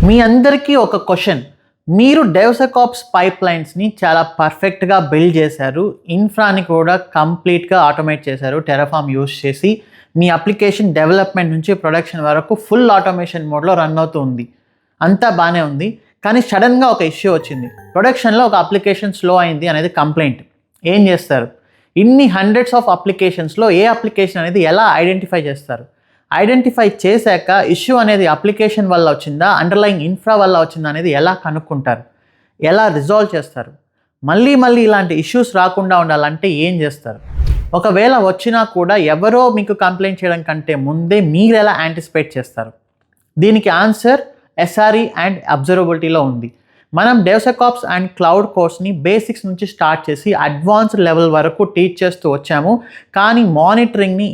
మీ అందరికీ ఒక క్వశ్చన్. మీరు డెవసెకాప్స్ పైప్లైన్స్ని చాలా పర్ఫెక్ట్గా బిల్డ్ చేశారు. ఇన్ఫ్రాని కూడా కంప్లీట్గా ఆటోమేట్ చేశారు టెరాఫార్మ్ యూస్ చేసి. మీ అప్లికేషన్ డెవలప్మెంట్ నుంచి ప్రొడక్షన్ వరకు ఫుల్ ఆటోమేషన్ మోడ్లో రన్ అవుతూ ఉంది. అంతా బాగానే ఉంది, కానీ సడన్గా ఒక ఇష్యూ వచ్చింది. ప్రొడక్షన్లో ఒక అప్లికేషన్ స్లో అయింది అనేది కంప్లైంట్. ఏం చేస్తారు? ఇన్ని హండ్రెడ్స్ ఆఫ్ అప్లికేషన్స్లో ఏ అప్లికేషన్ అనేది ఎలా ఐడెంటిఫై చేస్తారు? ఐడెంటిఫై చేశాక ఇష్యూ అనేది అప్లికేషన్ వల్ల వచ్చిందా, అండర్లైన్ ఇన్ఫ్రా వల్ల వచ్చిందా అనేది ఎలా కనుక్కుంటారు? ఎలా రిజాల్వ్ చేస్తారు? మళ్ళీ ఇలాంటి ఇష్యూస్ రాకుండా ఉండాలంటే ఏం చేస్తారు? ఒకవేళ వచ్చినా కూడా ఎవరో మీకు కంప్లైంట్ చేయడం కంటే ముందే మీరు ఎలా యాంటిసిపేట్ చేస్తారు? దీనికి ఆన్సర్ ఎస్ఆర్ఈ అండ్ అబ్జర్వబిలిటీలో ఉంది. మనం డెవసెకాప్స్ అండ్ క్లౌడ్ కోర్స్ని బేసిక్స్ నుంచి స్టార్ట్ చేసి అడ్వాన్స్డ్ లెవెల్ వరకు టీచ్ చేస్తూ వచ్చాము. కానీ మానిటరింగ్ని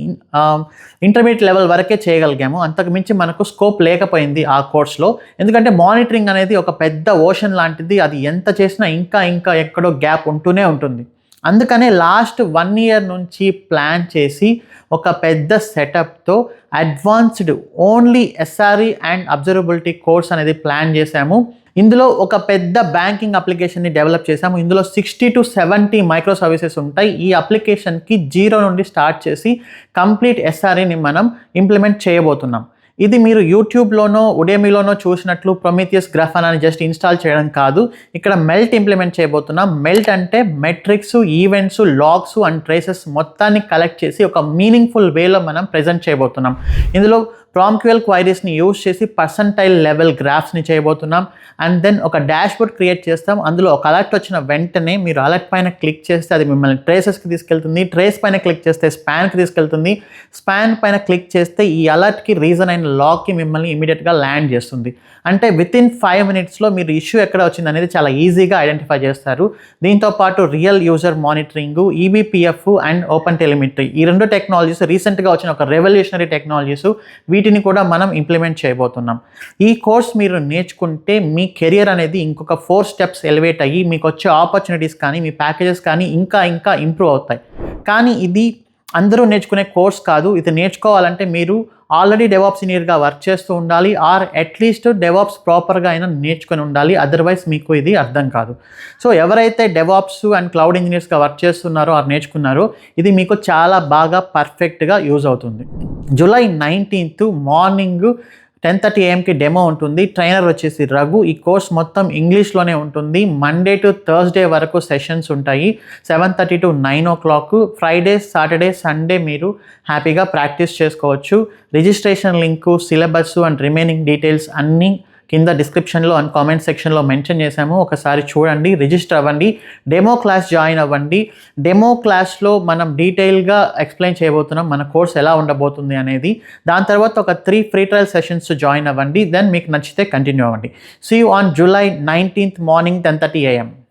ఇంటర్మీడియట్ లెవెల్ వరకే చేయగలిగాము. అంతకు మించి మనకు స్కోప్ లేకపోయింది ఆ కోర్స్లో. ఎందుకంటే మానిటరింగ్ అనేది ఒక పెద్ద ఓషన్ లాంటిది. అది ఎంత చేసినా ఇంకా ఎక్కడో గ్యాప్ ఉంటూనే ఉంటుంది. అందుకనే లాస్ట్ 1 year నుంచి ప్లాన్ చేసి ఒక పెద్ద సెటప్తో advanced only SRE and observability course అనేది ప్లాన్ చేశాము. ఇందులో ఒక పెద్ద బ్యాంకింగ్ అప్లికేషన్ని డెవలప్ చేసాము. ఇందులో 60 to 70 మైక్రో సర్వీసెస్ ఉంటాయి. ఈ అప్లికేషన్కి 0 నుండి స్టార్ట్ చేసి కంప్లీట్ ఎస్ఆర్ఈని మనం ఇంప్లిమెంట్ చేయబోతున్నాం. ఇది మీరు యూట్యూబ్లోనో ఉడేమీలోనో చూసినట్లు ప్రొమీథియస్ గ్రాఫానాని జస్ట్ ఇన్స్టాల్ చేయడం కాదు. ఇక్కడ మెల్ట్ ఇంప్లిమెంట్ చేయబోతున్నాం. మెల్ట్ అంటే metrics, events, logs and traces మొత్తాన్ని కలెక్ట్ చేసి ఒక మీనింగ్ఫుల్ వేలో మనం ప్రజెంట్ చేయబోతున్నాం. ఇందులో ప్రాంక్యూఎల్ క్వైరీస్ని యూజ్ చేసి పర్సంటైల్ లెవెల్ గ్రాఫ్స్ని చేయబోతున్నాం. అండ్ దెన్ ఒక డాష్బోర్డ్ క్రియేట్ చేస్తాం. అందులో ఒక అలర్ట్ వచ్చిన వెంటనే మీరు అలర్ట్ పైన క్లిక్ చేస్తే అది మిమ్మల్ని ట్రేసెస్కి తీసుకెళ్తుంది. ట్రేస్ పైన క్లిక్ చేస్తే స్పాన్కి తీసుకెళ్తుంది. స్పాన్ పైన క్లిక్ చేస్తే ఈ అలర్ట్కి రీజన్ అయిన లాగ్కి మిమ్మల్ని ఇమీడియట్గా ల్యాండ్ చేస్తుంది. అంటే వితిన్ 5 minutesలో మీరు ఇష్యూ ఎక్కడ వచ్చింది అనేది చాలా ఈజీగా ఐడెంటిఫై చేస్తారు. దీంతోపాటు real user monitoring, eBPF and open telemetry, ఈ 2 టెక్నాలజీస్ రీసెంట్గా వచ్చిన ఒక రెవల్యూషనరీ టెక్నాలజీస్. వీటిని కూడా మనం ఇంప్లిమెంట్ చేయబోతున్నాం. ఈ కోర్స్ మీరు నేర్చుకుంటే మీ కెరియర్ అనేది ఇంకొక 4 steps ఎలివేట్ అయ్యి మీకు వచ్చే ఆపర్చునిటీస్ కానీ మీ ప్యాకేజెస్ కానీ ఇంకా ఇంప్రూవ్ అవుతాయి. కానీ ఇది అందరూ నేర్చుకునే కోర్స్ కాదు. ఇది నేర్చుకోవాలంటే మీరు ఆల్రెడీ డెవాప్స్ ఇంజనీర్గా వర్క్ చేస్తూ ఉండాలి, ఆర్ అట్లీస్ట్ డెవాప్స్ ప్రాపర్గా అయినా నేర్చుకొని ఉండాలి. అదర్వైజ్ మీకు ఇది అర్థం కాదు. సో ఎవరైతే డెవాప్స్ అండ్ క్లౌడ్ ఇంజనీర్స్గా వర్క్ చేస్తున్నారో ఆర్ నేర్చుకున్నారో ఇది మీకు చాలా బాగా పర్ఫెక్ట్గా యూజ్ అవుతుంది. July 19th morning 10:30 AM demo ఉంటుంది. ట్రైనర్ వచ్చేసి రఘు. ఈ కోర్స్ మొత్తం ఇంగ్లీష్లోనే ఉంటుంది. మండే టు థర్స్డే వరకు సెషన్స్ ఉంటాయి. 7:30 to 9 o'clock. Friday, Saturday, Sunday మీరు హ్యాపీగా ప్రాక్టీస్ చేసుకోవచ్చు. Registration link, syllabus and remaining details అన్నీ కింద డిస్క్రిప్షన్లో అండ్ కామెంట్ సెక్షన్లో మెన్షన్ చేశాము. ఒకసారి చూడండి, రిజిస్టర్ అవ్వండి, డెమో క్లాస్ జాయిన్ అవ్వండి. డెమో క్లాస్లో మనం డీటెయిల్గా ఎక్స్ప్లెయిన్ చేయబోతున్నాం మన కోర్స్ ఎలా ఉండబోతుంది అనేది. దాని తర్వాత ఒక 3 ఫ్రీ ట్రయల్ సెషన్స్ జాయిన్ అవ్వండి. దెన్ మీకు నచ్చితే కంటిన్యూ అవ్వండి. See you on July 19th morning 10:30 AM.